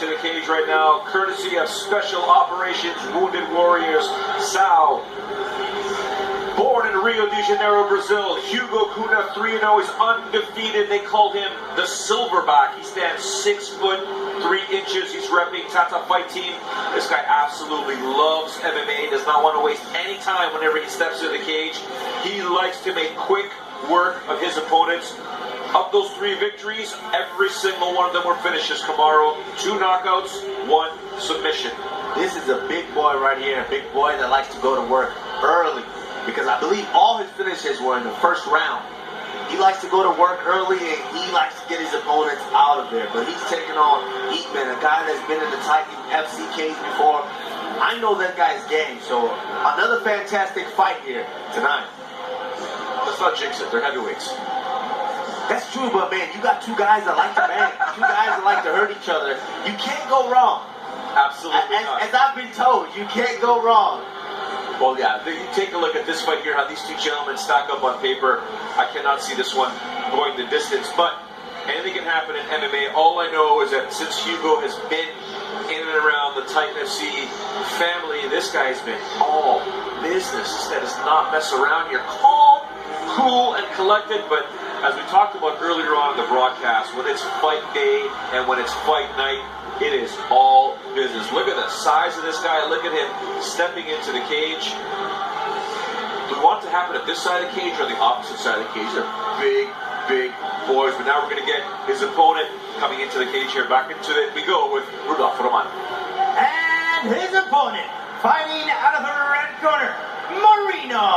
into the cage right now, courtesy of Special Operations Wounded Warriors, Sal. Born in Rio de Janeiro, Brazil, Hugo Cunha, 3-0, is undefeated. They call him the Silverback. He stands 6 foot 3 inches. He's repping Tata Fight Team. This guy absolutely loves MMA, does not want to waste any time whenever he steps into the cage. He likes to make quick work of his opponents. Of those 3 victories, every single one of them were finishes, Kamaru. 2 knockouts, 1 submission. This is a big boy right here, a big boy that likes to go to work early. Because I believe all his finishes were in the first round. He likes to go to work early and he likes to get his opponents out of there. But he's taking on Eatman, a guy that's been in the Titan FC cage before. I know that guy's game. So another fantastic fight here tonight. Let's not jinx it. They're heavyweights. That's true, but man, you got 2 guys that like to bang. 2 guys that like to hurt each other. You can't go wrong. Absolutely not. As I've been told, you can't go wrong. Well, yeah, you take a look at this fight here, how these 2 gentlemen stack up on paper. I cannot see this one going the distance, but anything can happen in MMA. All I know is that since Hugo has been in and around the Titan FC family, this guy's been all business. That does not mess around here. Calm, cool, and collected, but as we talked about earlier on in the broadcast, when it's fight day and when it's fight night, it is all business. Look at the size of this guy. Look at him stepping into the cage. Do we want it to happen at this side of the cage or the opposite side of the cage? They're big, big boys. But now we're going to get his opponent coming into the cage here. Back into it we go with Rodolfo Roman. And his opponent, fighting out of the red corner, Marino.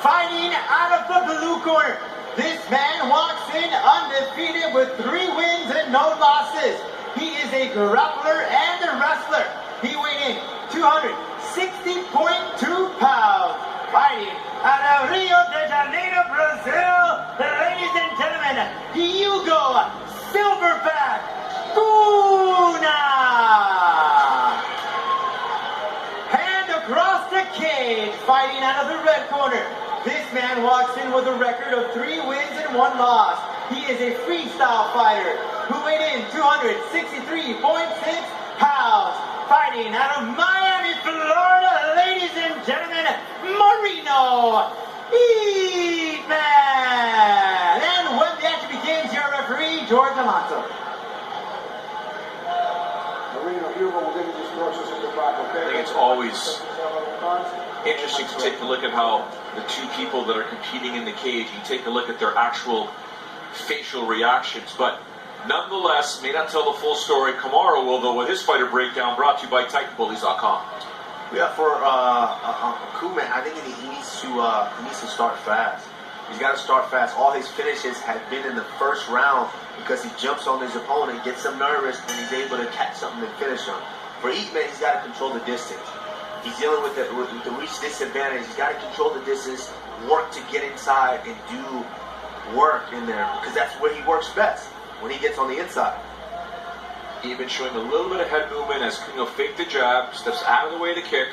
Fighting out of the blue corner, this man walks in undefeated with 3 wins and no losses. He is a grappler and a wrestler. He weighed in 260.2 pounds. Fighting out of Rio de Janeiro, Brazil, ladies and gentlemen, Hugo Silverback Cunha. And across the cage, fighting out of the red corner, this man walks in with a record of 3 wins and 1 loss. He is a freestyle fighter who weighed in 263.6 pounds. Fighting out of Miami, Florida, ladies and gentlemen, Marino Eatman. And when the action begins, your referee, George Alonso. Marino, Hugo, we'll give you these instructions in the back, okay? I think it's always interesting to take a look at how the 2 people that are competing in the cage, you take a look at their actual facial reactions, but nonetheless, may not tell the full story. Kamaru will, though, with his fighter breakdown, brought to you by TitanBullies.com. Yeah, for Cunha, I think he needs to start fast. He's got to start fast. All his finishes have been in the first round because he jumps on his opponent, gets him nervous, and he's able to catch something and finish him. For Eatman, he's got to control the distance. He's dealing with the reach disadvantage. He's got to control the distance, work to get inside, and do work in there because that's where he works best, when he gets on the inside. Even showing a little bit of head movement as Cunha faked the jab, steps out of the way to kick.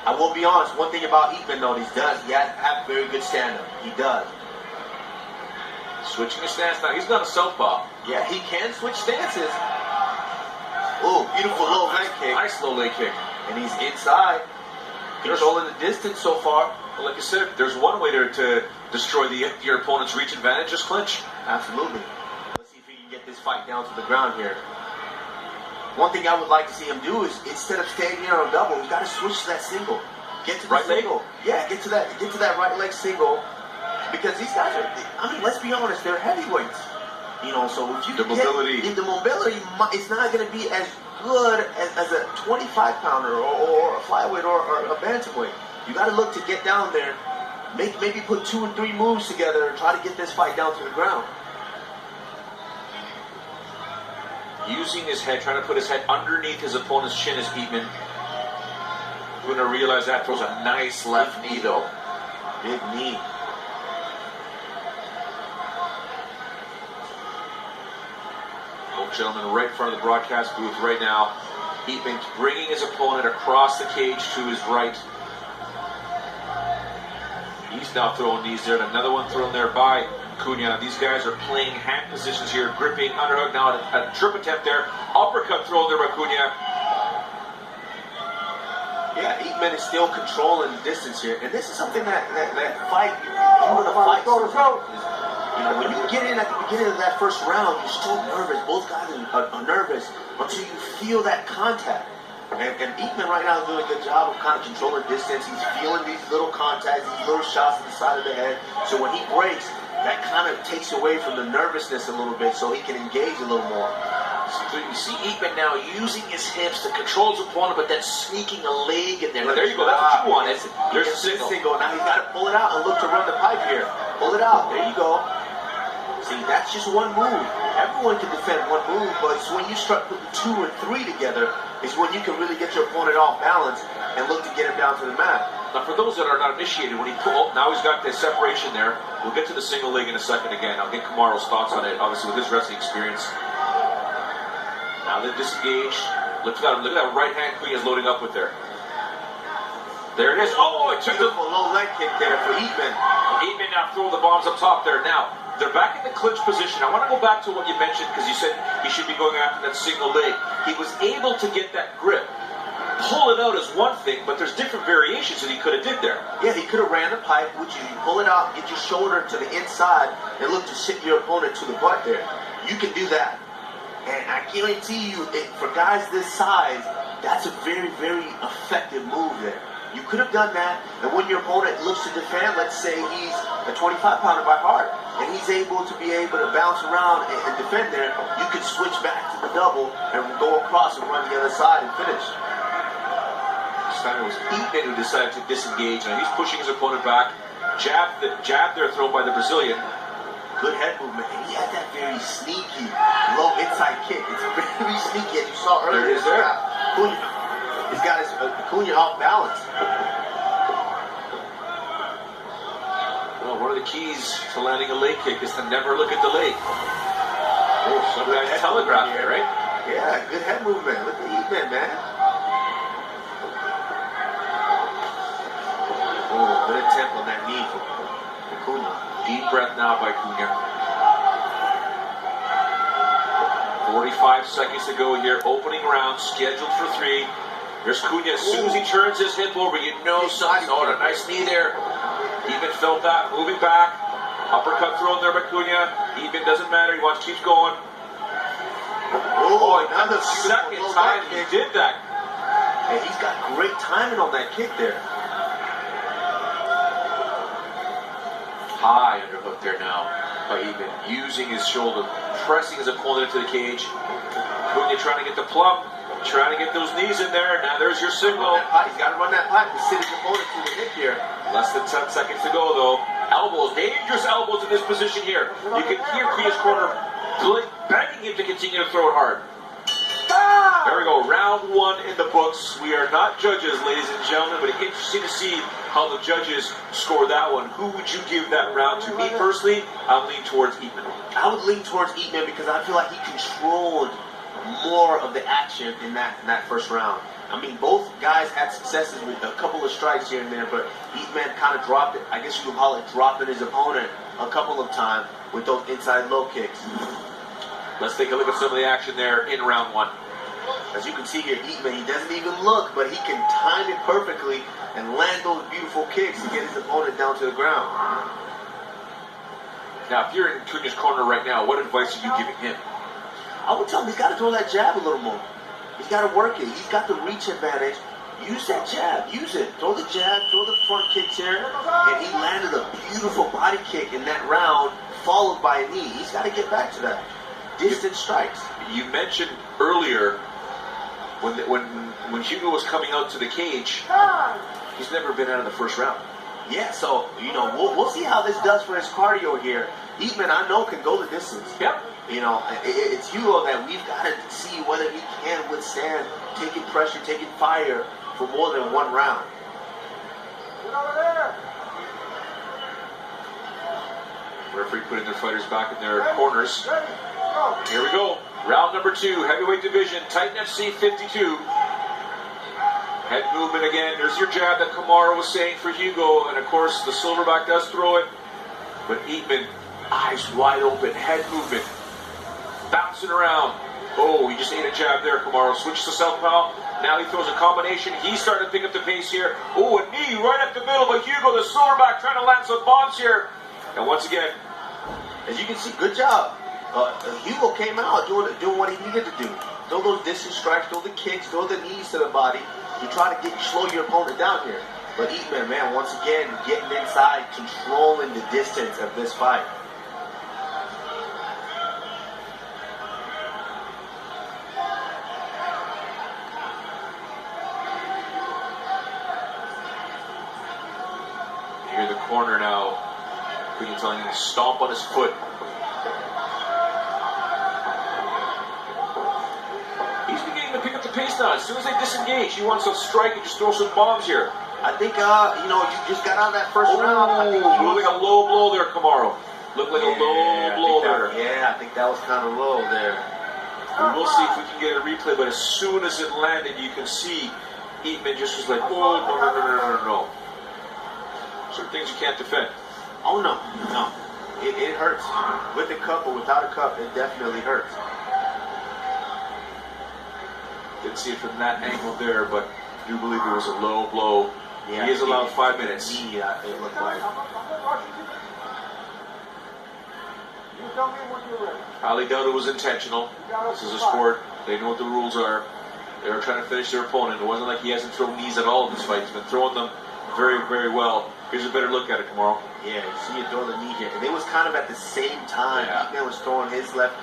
I will be honest, one thing about Eatman though, he has very good stand-up. He does. Switching his stance now. He's not a southpaw. Yeah, he can switch stances. Oh, beautiful low leg kick. Nice low leg kick. And he's inside, controlling the distance so far. Well, like I said, there's one way to destroy your opponent's reach advantage, just clinch. Absolutely. Let's see if he can get this fight down to the ground here. One thing I would like to see him do is, instead of staying here on double, he's got to switch to that single. Get to the right single. leg? Yeah, get to that right leg single. Because these guys are, I mean, let's be honest, they're heavyweights. You know, so if you the mobility, it's not going to be as good as a 25-pounder or a flyweight or a bantamweight. You got to look to get down there, maybe put 2 or 3 moves together and try to get this fight down to the ground. Using his head, trying to put his head underneath his opponent's chin is Eatman. We're going to realize that. Throws a nice left knee, though. Big knee. Both gentlemen right in front of the broadcast booth right now. Eatman bringing his opponent across the cage to his right. He's now throwing knees there, and another one thrown there by Cunha. These guys are playing hand positions here, gripping, underhook. Now a trip attempt there. Uppercut thrown there by Cunha. Yeah, Eatman is still controlling the distance here, and this is something that fight, you want to fight. You know, when you get in at the beginning of that first round, you're still nervous. Both guys are nervous until you feel that contact. And Eatman right now is doing a good job of kind of controlling distance. He's feeling these little contacts, these little shots to the side of the head. So when he breaks, that kind of takes away from the nervousness a little bit, so he can engage a little more. So you see Eatman now using his hips to control his opponent, but then sneaking a leg in there. Now, there you go. That's what you want. There's a signal. Now he's got to pull it out and look to run the pipe here. Pull it out. There you go. See, that's just one move. Everyone can defend one move, but it's when you start putting 2 or 3 together is when you can really get your opponent off balance and look to get him down to the mat. Now, for those that are not initiated, when he pulled, now he's got the separation there. We'll get to the single leg in a second again. I'll get Kamaro's thoughts on it, obviously, with his wrestling experience. Now they're disengaged. Look at that right hand Cunha's loading up with there. There it is. Oh, it took the low leg kick there for Eatman. Eatman now throwing the bombs up top there. Now, they're back in the clinch position. I want to go back to what you mentioned because you said he should be going after that single leg. He was able to get that grip. Pull it out is one thing, but there's different variations that he could have did there. Yeah, he could have ran the pipe, which is you pull it out, get your shoulder to the inside, and look to sit your opponent to the butt there. You can do that. And I guarantee you, for guys this size, that's a very, very effective move there. You could have done that, and when your opponent looks to defend, let's say he's a 25-pounder by heart, and he's able to bounce around and defend there, you could switch back to the double and go across and run the other side and finish. This time it was Eatman who decided to disengage. Now he's pushing his opponent back. Jab there thrown by the Brazilian. Good head movement, and he had that very sneaky low inside kick. It's very sneaky, as you saw earlier. There it is there. He's got his Cunha off balance. Well, one of the keys to landing a leg kick is to never look at the leg. Oh, some guys telegraph there, right? Yeah, good head movement. Look at Eatman, man. Oh, good attempt on that knee for Cunha. Deep breath now by Cunha. 45 seconds to go here. Opening round, scheduled for 3. There's Cunha. As soon as he turns his hip over, you know something. Oh, a nice knee there. Even felt that. Moving back. Uppercut thrown there by Cunha. Even doesn't matter. He keeps going. Oh, Another second time he did that. And he's got great timing on that kick there. High underhook there now by Eatman, using his shoulder, pressing his opponent into the cage. Cunha trying to get the plump, trying to get those knees in there. Now there's your signal. He's got to run that pipe to sit his opponent to the hip here. Less than 10 seconds to go though. Elbows, dangerous elbows in this position here. You can hear Cunha's corner begging him to continue to throw it hard. There we go, round 1 in the books. We are not judges, ladies and gentlemen, but it's interesting to see how the judges score that one. Who would you give that round to? Me personally, I'm leaning towards Eatman. I would lean towards Eatman because I feel like he controlled more of the action in that first round. I mean, both guys had successes with a couple of strikes here and there, but Eatman kind of dropped it. I guess you could call it dropping his opponent a couple of times with those inside low kicks. Let's take a look at some of the action there in round 1. As you can see here, Eatman, he doesn't even look, but he can time it perfectly and land those beautiful kicks to get his opponent down to the ground. Now, if you're in Cunha's corner right now, what advice are you giving him? I would tell him he's got to throw that jab a little more. He's got to work it. He's got the reach advantage. Use that jab. Use it. Throw the jab, throw the front kicks here. And he landed a beautiful body kick in that round, followed by a knee. He's got to get back to that. Distant strikes. You mentioned earlier when Hugo was coming out to the cage, he's never been out of the first round. Yeah, so, we'll see how this does for his cardio here. Eatman, I know, can go the distance. Yep. It's Hugo that we've got to see whether he can withstand taking pressure, taking fire for more than one round. Get over there. Referee putting their fighters back in their corners. Ready, go. Here we go. Round number 2, heavyweight division, Titan FC 52. Head movement again. There's your jab that Kamaru was saying for Hugo. And of course, the silverback does throw it. But Eatman Eyes wide open, head movement, bouncing around. Oh, he just ate a jab there, Kamaru. Switches to southpaw. Now he throws a combination. He's starting to pick up the pace here. Oh, a knee right up the middle by Hugo, the silverback, trying to land some bombs here. And once again, as you can see, good job. Hugo came out doing what he needed to do. Throw those distance strikes, throw the kicks, throw the knees to the body to try to slow your opponent down here. But Eatman, man, once again, getting inside, controlling the distance of this fight. You hear the corner now. Queen telling him to stomp on his foot. He's beginning to pick up the pace now. As soon as they disengage, he wants to strike and just throw some bombs here. I think, you just got out of that first round. I think looked like a low blow there, Kamaru. Looked like a low blow there. Yeah, I think that was kind of low there. We'll see if we can get a replay, but as soon as it landed, you can see Eatman just was like, oh, no. Certain things you can't defend. Oh, no. It hurts. With a cup or without a cup, it definitely hurts. Didn't see it from that angle there, but I do believe it was a low blow. Yeah, he is allowed 5 minutes. Yeah, it looked like. You tell me when you're ready. Ali Dowda was intentional. This is a sport. They know what the rules are. They were trying to finish their opponent. It wasn't like he hasn't thrown knees at all in this fight. He's been throwing them very, very well. Here's a better look at it, Kamaru. Yeah, you see it throw the knee here. And it was kind of at the same time. Yeah. Eatman was throwing his left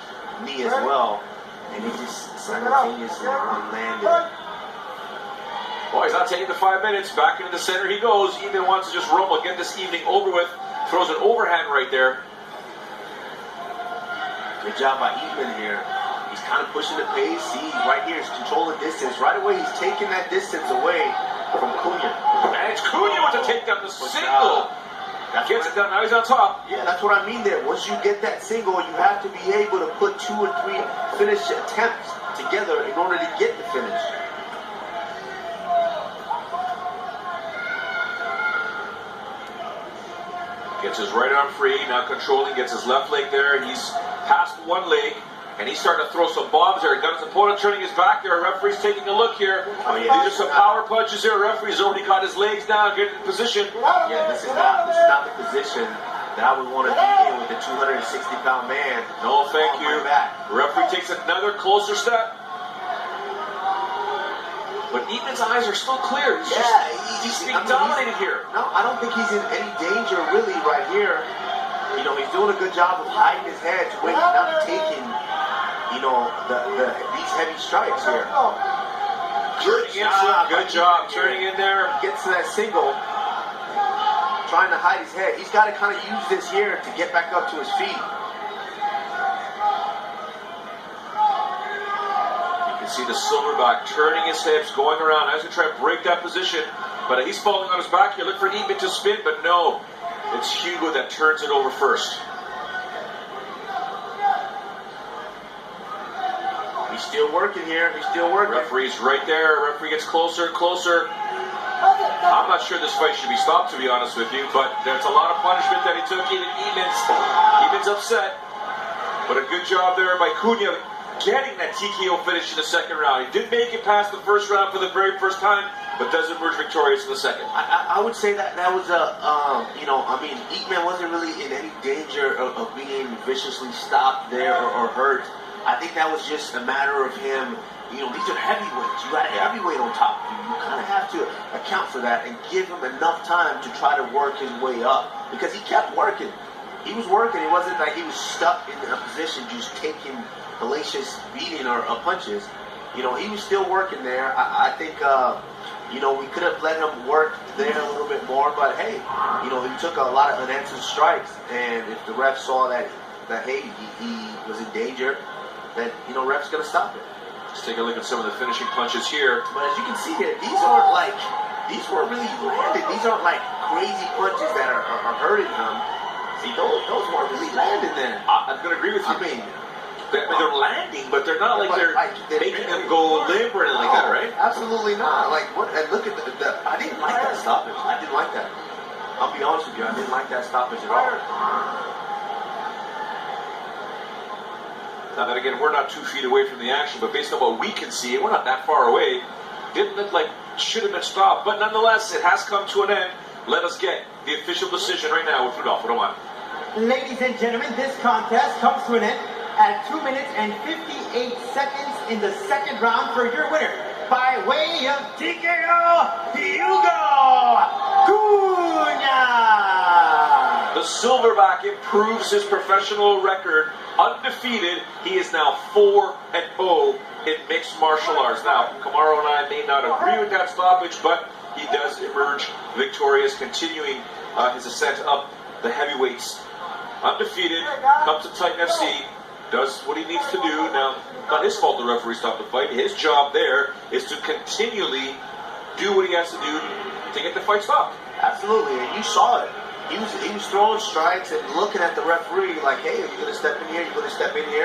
knee as well. And he just simultaneously landed. Well, he's not taking the 5 minutes. Back into the center he goes. Eatman wants to just rumble, get this evening over with. Throws an overhand right there. Good job by Eatman here. He's kind of pushing the pace. See, right here, he's controlling distance. Right away, he's taking that distance away from Cunha. And it's Cunha with the takedown, the single. Gets it down, now he's on top. Yeah, that's what I mean there. Once you get that single, you have to be able to put 2 or 3 finish attempts together in order to get the finish. Gets his right arm free, now controlling, gets his left leg there, and he's past one leg, and he's starting to throw some bombs there. He got his opponent turning his back there. Referee's taking a look here. Oh, yeah. These are some power punches here. Referee's already got his legs down, getting in position. Yeah, this is not the position that I would want to be in with a 260-pound man. No, thank on you. my back. Referee takes another closer step. But Eatman's eyes are still clear. He's being dominated here. No, I don't think he's in any danger really right here. He's doing a good job of hiding his head to where he's not taking, these heavy strikes here. Good job turning in there. Gets to that single, trying to hide his head. He's got to kind of use this here to get back up to his feet. See the silverback turning his hips, going around. I was going to try and break that position, but he's falling on his back here. Look for Eatman to spin, but no. It's Hugo that turns it over first. He's still working here. He's still working. Referee's right there. Referee gets closer and closer. I'm not sure this fight should be stopped, to be honest with you, but there's a lot of punishment that he took. Even Eatman's upset. But a good job there by Cunha, getting that TKO finish in the second round. He did make it past the first round for the very first time, but does emerge victorious in the second. I would say that was Eatman wasn't really in any danger of being viciously stopped there or hurt. I think that was just a matter of him. These are heavyweights. You got a heavyweight on top of you. You kind of have to account for that and give him enough time to try to work his way up, because he kept working. He was working. It wasn't like he was stuck in a position just taking hellacious beating or punches. He was still working there. I think, we could have let him work there a little bit more, but hey, he took a lot of unanswered strikes, and if the ref saw that hey, he was in danger, then, ref's going to stop it. Let's take a look at some of the finishing punches here. But as you can see here, these weren't really landed. These aren't like crazy punches that are hurting him. See, those weren't really landing there. I'm going to agree with you. I mean, they're landing, but they're not like they're making them go limp or anything like that, right? Absolutely not. Like, what? And look at I didn't like that stoppage. I didn't like that. I'll be honest with you. I didn't like that stoppage at all. Now that again, we're not 2 feet away from the action, but based on what we can see, we're not that far away. Didn't look like should have been stopped, but nonetheless, it has come to an end. Let us get the official decision right now with Rodolfo Roman. Ladies and gentlemen, this contest comes to an end at 2 minutes and 58 seconds in the second round for your winner. By way of TKO, Hugo Cunha! The Silverback improves his professional record. Undefeated, he is now 4-0 in mixed martial arts. Now, Kamaru and I may not agree with that stoppage, but he does emerge victorious, continuing his ascent up the heavyweights. Undefeated, comes to Titan FC, does what he needs to do. Now, not his fault the referee stopped the fight. His job there is to continually do what he has to do to get the fight stopped. Absolutely, and you saw it. He was throwing strikes and looking at the referee like, hey, are you going to step in here? You're going to step in here?